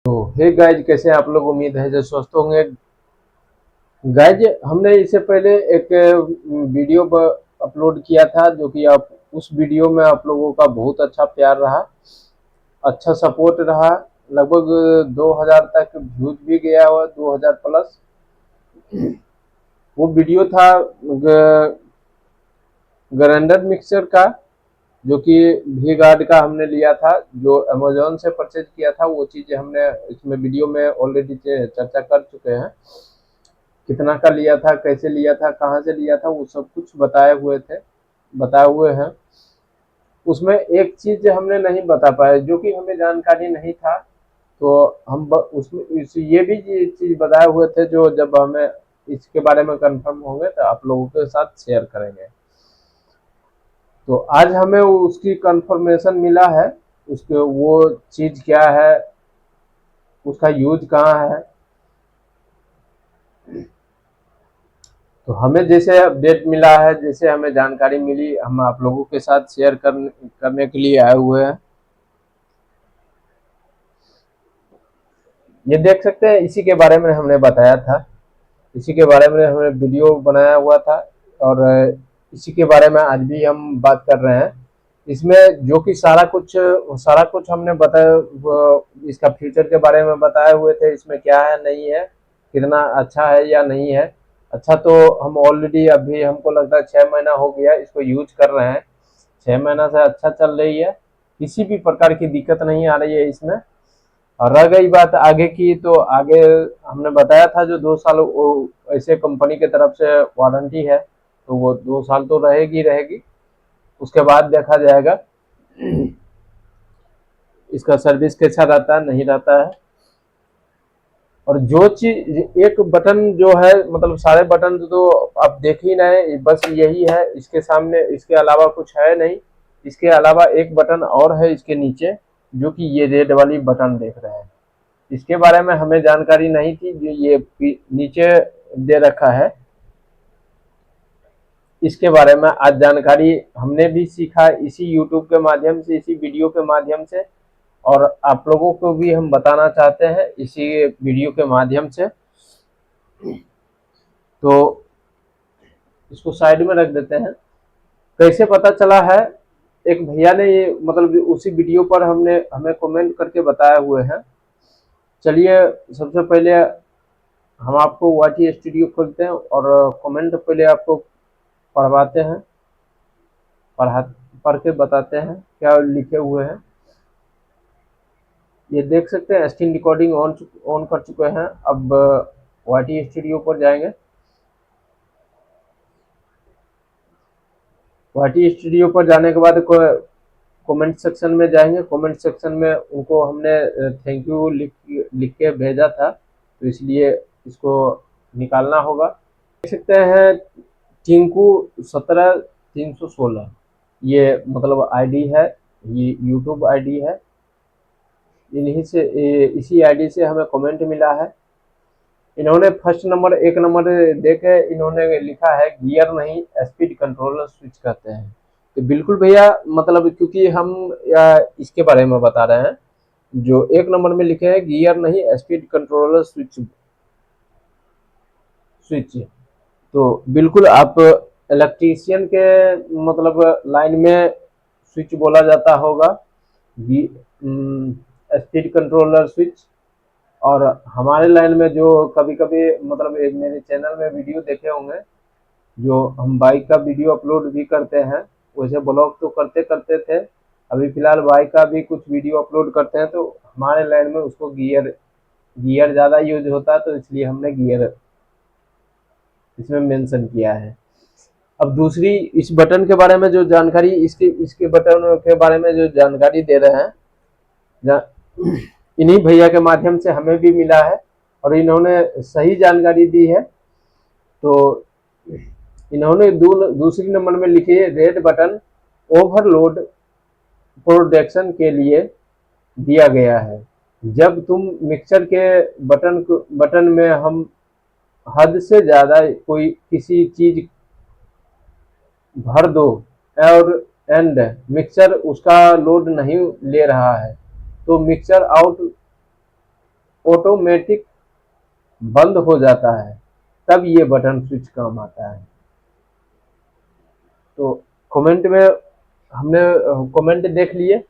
तो hey guys, कैसे हैं आप लोग? उम्मीद है जो स्वस्थ होंगे। गाइज, हमने इससे पहले एक वीडियो अपलोड किया था, जो कि आप उस वीडियो में आप लोगों का बहुत अच्छा प्यार रहा, अच्छा सपोर्ट रहा। लगभग 2000 तक व्यूज भी गया हुआ, 2000 प्लस। वो वीडियो था ग्राइंडर मिक्सर का, जो कि वी गार्ड का हमने लिया था, जो अमेजोन से परचेज किया था। वो चीज़ हमने इसमें वीडियो में ऑलरेडी चर्चा कर चुके हैं। कितना का लिया था, कैसे लिया था, कहाँ से लिया था, वो सब कुछ बताए हुए हैं। उसमें एक चीज हमने नहीं बता पाए, जो कि हमें जानकारी नहीं था। तो हम उसमें ये भी चीज बताए हुए थे, जो जब हमें इसके बारे में कंफर्म होंगे तो आप लोगों के साथ शेयर करेंगे। तो आज हमें उसकी कंफर्मेशन मिला है। उसके वो चीज क्या है, उसका यूज कहाँ है। तो हमें जैसे अपडेट मिला है, जैसे हमें जानकारी मिली, हम आप लोगों के साथ शेयर करने के लिए आए हुए हैं। ये देख सकते हैं, इसी के बारे में हमने बताया था, इसी के बारे में हमने वीडियो बनाया हुआ था। और इसी के बारे में आज भी हम बात कर रहे हैं। इसमें जो कि सारा कुछ हमने बताया, इसका फ्यूचर के बारे में बताए हुए थे। इसमें क्या है, नहीं है, कितना अच्छा है या नहीं है। अच्छा, तो हम ऑलरेडी अभी हमको लगता है 6 महीना हो गया इसको यूज कर रहे हैं। 6 महीना से अच्छा चल रही है, किसी भी प्रकार की दिक्कत नहीं आ रही है इसमें। और रह गई बात आगे की, तो आगे हमने बताया था जो 2 साल वो ऐसे कंपनी की तरफ से वारंटी है, तो वो 2 साल तो रहेगी रहेगी। उसके बाद देखा जाएगा इसका सर्विस कैसा रहता है, नहीं रहता है। और जो चीज एक बटन जो है, मतलब सारे बटन तो आप देख ही रहे, बस यही है इसके सामने, इसके अलावा कुछ है नहीं। इसके अलावा एक बटन और है इसके नीचे, जो कि ये रेड वाली बटन देख रहे हैं। इसके बारे में हमें जानकारी नहीं थी, जो ये नीचे दे रखा है। इसके बारे में आज जानकारी हमने भी सीखा, इसी यूट्यूब के माध्यम से, इसी वीडियो के माध्यम से। और आप लोगों को भी हम बताना चाहते हैं इसी वीडियो के माध्यम से। तो इसको साइड में रख देते हैं। कैसे पता चला है, एक भैया ने ये मतलब उसी वीडियो पर हमें कमेंट करके बताए हुए हैं। चलिए, सबसे पहले हम आपको वाटी स्टूडियो खोलते हैं और कमेंट पहले आपको पढ़वाते हैं, पढ़ा पढ़ के बताते हैं क्या लिखे हुए हैं। ये देख सकते हैं, स्क्रीन रिकॉर्डिंग ऑन कर चुके हैं। अब वाटी स्टूडियो पर जाएंगे। वाटी स्टूडियो पर जाने के बाद कमेंट सेक्शन में जाएंगे। कमेंट सेक्शन में उनको हमने थैंक यू लिख के भेजा था, तो इसलिए इसको निकालना होगा। देख सकते हैं, टिंकू 17 316, ये मतलब आईडी है, ये यूट्यूब आईडी है। इन्हीं से इसी आईडी से हमें कमेंट मिला है। इन्होंने फर्स्ट नंबर, एक नंबर देके इन्होंने लिखा है गियर नहीं, स्पीड कंट्रोलर स्विच कहते हैं। तो बिल्कुल भैया, मतलब क्योंकि हम इसके बारे में बता रहे हैं, जो एक नंबर में लिखे हैं गियर नहीं, स्पीड कंट्रोलर स्विच स्विच तो बिल्कुल आप इलेक्ट्रीशियन के मतलब लाइन में स्विच बोला जाता होगा, स्पीड कंट्रोलर स्विच। और हमारे लाइन में जो कभी कभी मतलब एक मेरे चैनल में वीडियो देखे होंगे, जो हम बाइक का वीडियो अपलोड भी करते हैं, वैसे ब्लॉग तो करते करते थे, अभी फिलहाल बाइक का भी कुछ वीडियो अपलोड करते हैं। तो हमारे लाइन में उसको गियर गियर ज़्यादा यूज होता है, तो इसलिए हमने गियर इसमें मेंशन किया है। अब दूसरी, इस बटन के बारे में जो जानकारी, इसके इसके बटन के बारे में जो जानकारी दे रहे हैं, इन्हीं भैया के माध्यम से हमें भी मिला है और इन्होंने सही जानकारी दी है। तो इन्होंने दूसरी नंबर में लिखी है रेड बटन ओवरलोड प्रोटेक्शन के लिए दिया गया है। जब तुम मिक्सर के बटन में हम हद से ज़्यादा कोई किसी चीज़ भर दो और एंड मिक्सर उसका लोड नहीं ले रहा है, तो मिक्सर आउट ऑटोमेटिक बंद हो जाता है, तब ये बटन स्विच काम आता है। तो कमेंट में हमने कमेंट देख लिए,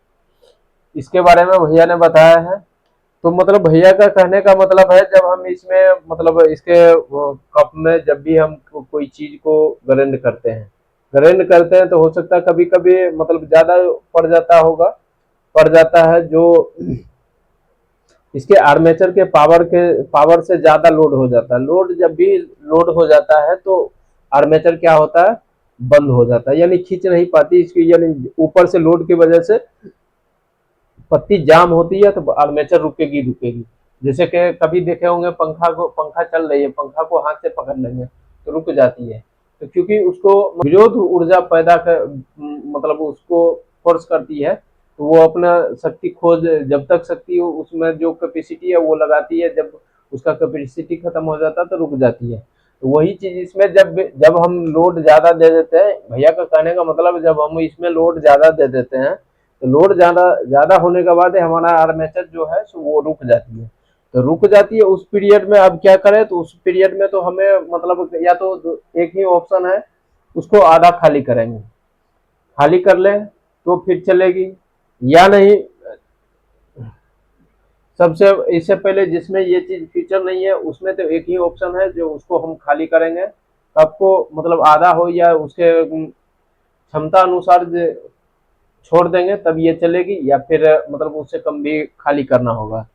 इसके बारे में भैया ने बताया है। तो मतलब भैया का कहने का मतलब है, जब हम इसमें मतलब इसके कप में जब भी हम कोई चीज को ग्राइंड करते हैं तो हो सकता है कभी कभी मतलब ज्यादा पड़ जाता है, जो इसके आर्मेचर के पावर से ज्यादा लोड हो जाता है। लोड जब भी लोड हो जाता है तो आर्मेचर क्या होता है, बंद हो जाता है, यानी खींच नहीं पाती इसकी, यानी ऊपर से लोड की वजह से पत्ती जाम होती है तो आर्मेचर रुकेगी। जैसे कि कभी देखे होंगे पंखा चल रही है, पंखा को हाथ से पकड़ लेंगे तो रुक जाती है, तो क्योंकि उसको विरोध ऊर्जा पैदा कर मतलब उसको फोर्स करती है, तो वो अपना शक्ति खोज, जब तक शक्ति उसमें जो कैपेसिटी है वो लगाती है, जब उसका कैपेसिटी खत्म हो जाता है तो रुक जाती है। तो वही चीज इसमें जब हम लोड ज्यादा दे देते हैं, भैया का कहने का मतलब जब हम इसमें लोड ज्यादा दे देते हैं तो लोड ज्यादा ज्यादा होने के बाद हमारा आर्मेचर जो है वो रुक जाती है। तो रुक जाती है उस पीरियड में, अब क्या करें, तो उस पीरियड में तो हमें मतलब या तो एक ही ऑप्शन है, उसको आधा खाली करेंगे, खाली कर लें तो फिर चलेगी, या नहीं सबसे इससे पहले जिसमें ये चीज फीचर नहीं है उसमें तो एक ही ऑप्शन है, जो उसको हम खाली करेंगे, आपको मतलब आधा हो या उसके क्षमता अनुसार छोड़ देंगे तब ये चलेगी, या फिर मतलब उससे कम भी खाली करना होगा।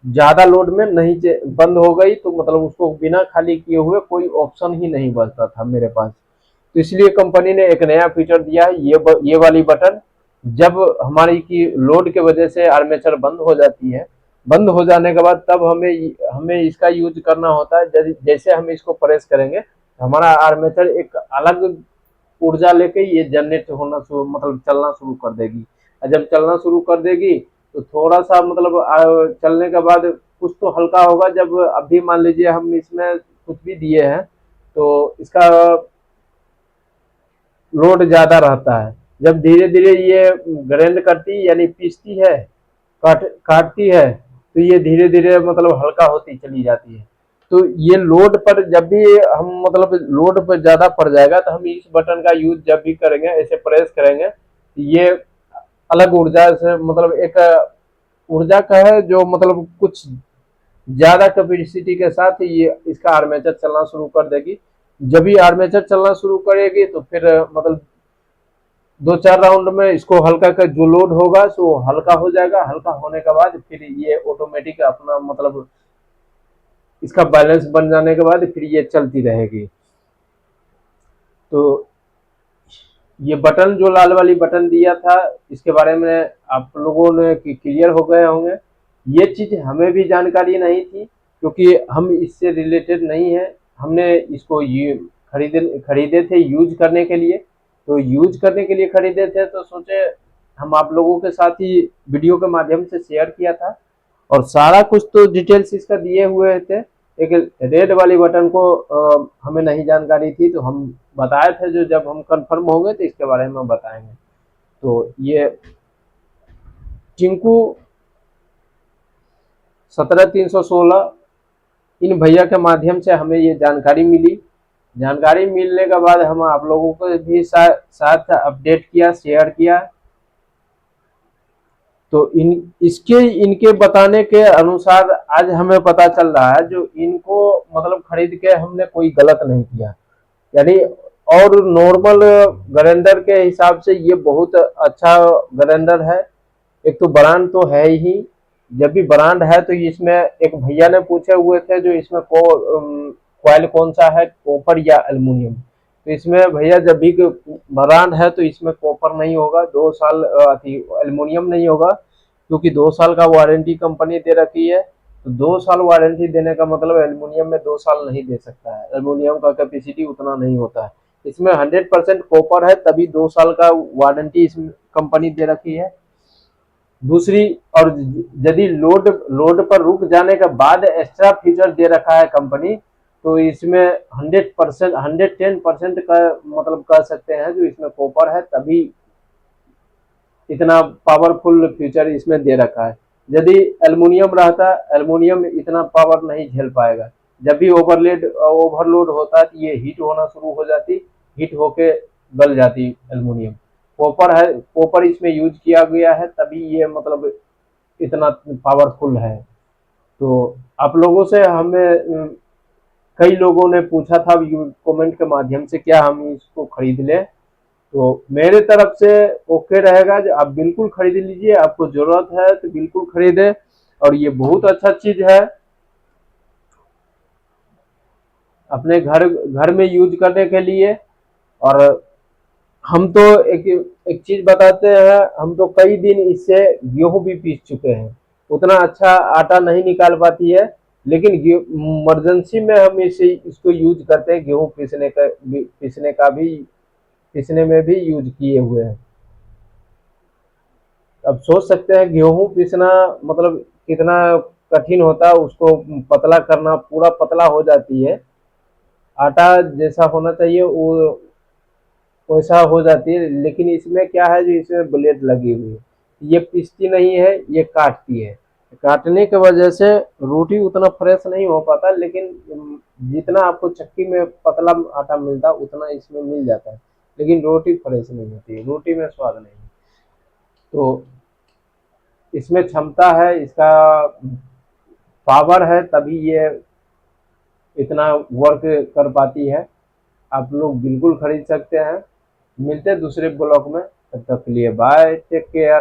ज्यादा लोड में नहीं बंद हो गई तो मतलब उसको बिना खाली किए हुए कोई ऑप्शन ही नहीं बचता था मेरे पास। तो इसलिए कंपनी ने एक नया फीचर दिया है, ये वाली बटन, जब हमारी की लोड के वजह से आर्मेचर बंद हो जाती है, बंद हो जाने के बाद तब हमें हमें इसका यूज करना होता है। जैसे हम इसको प्रेस करेंगे हमारा आर्मेचर एक अलग ऊर्जा लेके ये जनरेट होना शुरू मतलब चलना शुरू कर देगी, और जब चलना शुरू कर देगी तो थोड़ा सा मतलब चलने के बाद कुछ तो हल्का होगा। जब अभी मान लीजिए हम इसमें कुछ भी दिए हैं तो इसका लोड ज्यादा रहता है, जब धीरे धीरे ये ग्राइंड करती यानी पीसती है, काटती है, तो ये धीरे धीरे मतलब हल्का होती चली जाती है। तो ये लोड पर जब भी हम मतलब लोड पर ज्यादा पड़ जाएगा तो हम इस बटन का यूज जब भी करेंगे, ऐसे प्रेस करेंगे, ये अलग ऊर्जा से मतलब एक ऊर्जा का है जो मतलब कुछ ज्यादा कैपेसिटी के साथ ये इसका आर्मेचर चलना शुरू कर देगी। जब भी आर्मेचर चलना शुरू करेगी तो फिर मतलब 2-4 राउंड में इसको हल्का का जो लोड होगा सो हल्का हो जाएगा, हल्का होने के बाद फिर ये ऑटोमेटिक अपना मतलब इसका बैलेंस बन जाने के बाद फिर ये चलती रहेगी। तो ये बटन जो लाल वाली बटन दिया था इसके बारे में आप लोगों ने क्लियर हो गए होंगे। ये चीज हमें भी जानकारी नहीं थी क्योंकि हम इससे रिलेटेड नहीं है, हमने इसको ये खरीदे थे यूज करने के लिए, तो यूज करने के लिए खरीदे थे तो सोचे हम आप लोगों के साथ ही वीडियो के माध्यम से शेयर किया था, और सारा कुछ तो डिटेल्स इसका दिए हुए थे। एक रेड वाली बटन को हमें नहीं जानकारी थी तो हम बताए थे, जो जब हम कंफर्म हो गए तो इसके बारे में बताएंगे। तो ये टिंकू 17316 इन भैया के माध्यम से हमें ये जानकारी मिली। जानकारी मिलने के बाद हम आप लोगों को भी साथ अपडेट किया, शेयर किया। तो इनके बताने के अनुसार आज हमें पता चल रहा है जो इनको मतलब खरीद के हमने कोई गलत नहीं किया, यानी और नॉर्मल ग्राइंडर के हिसाब से ये बहुत अच्छा ग्राइंडर है। एक तो ब्रांड तो है ही, जब भी ब्रांड है तो इसमें एक भैया ने पूछे हुए थे जो इसमें कॉइल कौन सा है, कॉपर या एल्युमिनियम, तो इसमें भैया जब भी ब्रांड है तो इसमें कॉपर नहीं होगा, 2 साल एल्युमिनियम नहीं होगा, क्योंकि 2 साल का वारंटी कंपनी दे रखी है। तो 2 साल वारंटी देने का मतलब एल्युमिनियम में 2 साल नहीं दे सकता है, एल्युमिनियम का कैपेसिटी उतना नहीं होता है। इसमें 100% कॉपर है तभी 2 साल का वारंटी इस कंपनी दे रखी है। दूसरी, और यदि लोड पर रुक जाने के बाद एक्स्ट्रा फीचर दे रखा है कंपनी, तो इसमें 100% 110% का मतलब कह सकते हैं जो इसमें कॉपर है, तभी इतना पावरफुल फीचर इसमें दे रखा है। यदि एल्युमिनियम रहता, एल्युमिनियम इतना पावर नहीं झेल पाएगा। जब भी ओवरलोड होता है तो ये हीट होना शुरू हो जाती, हीट होके गल जाती एल्युमिनियम। कॉपर है, कॉपर इसमें यूज किया गया है, तभी ये मतलब इतना पावरफुल है। तो आप लोगों से हमें कई लोगों ने पूछा था कमेंट के माध्यम से क्या हम इसको खरीद लें, तो मेरे तरफ से ओके रहेगा। जो आप बिल्कुल खरीद लीजिए, आपको जरूरत है तो बिल्कुल खरीदे, और ये बहुत अच्छा चीज है अपने घर घर में यूज करने के लिए। और हम तो एक एक चीज बताते हैं, हम तो कई दिन इससे गेहूं भी पीस चुके हैं। उतना अच्छा आटा नहीं निकाल पाती है, लेकिन इमरजेंसी में हम इसको यूज करते हैं। गेहूं पीसने में भी यूज किए हुए हैं। अब सोच सकते हैं गेहूं पीसना मतलब कितना कठिन होता है, उसको पतला करना, पूरा पतला हो जाती है। आटा जैसा होना चाहिए वो वैसा हो जाती है, लेकिन इसमें क्या है, जो इसमें ब्लेड लगी हुई है, ये पीसती नहीं है, ये काटती है। काटने की वजह से रोटी उतना फ्रेश नहीं हो पाता, लेकिन जितना आपको चक्की में पतला आटा मिलता उतना इसमें मिल जाता है, लेकिन रोटी फ्रेश नहीं होती है, रोटी में स्वाद नहीं। तो इसमें क्षमता है, इसका पावर है, तभी ये इतना वर्क कर पाती है। आप लोग बिल्कुल खरीद सकते हैं। मिलते हैं दूसरे ब्लॉग में, तब तक के लिए बाय, टेक केयर।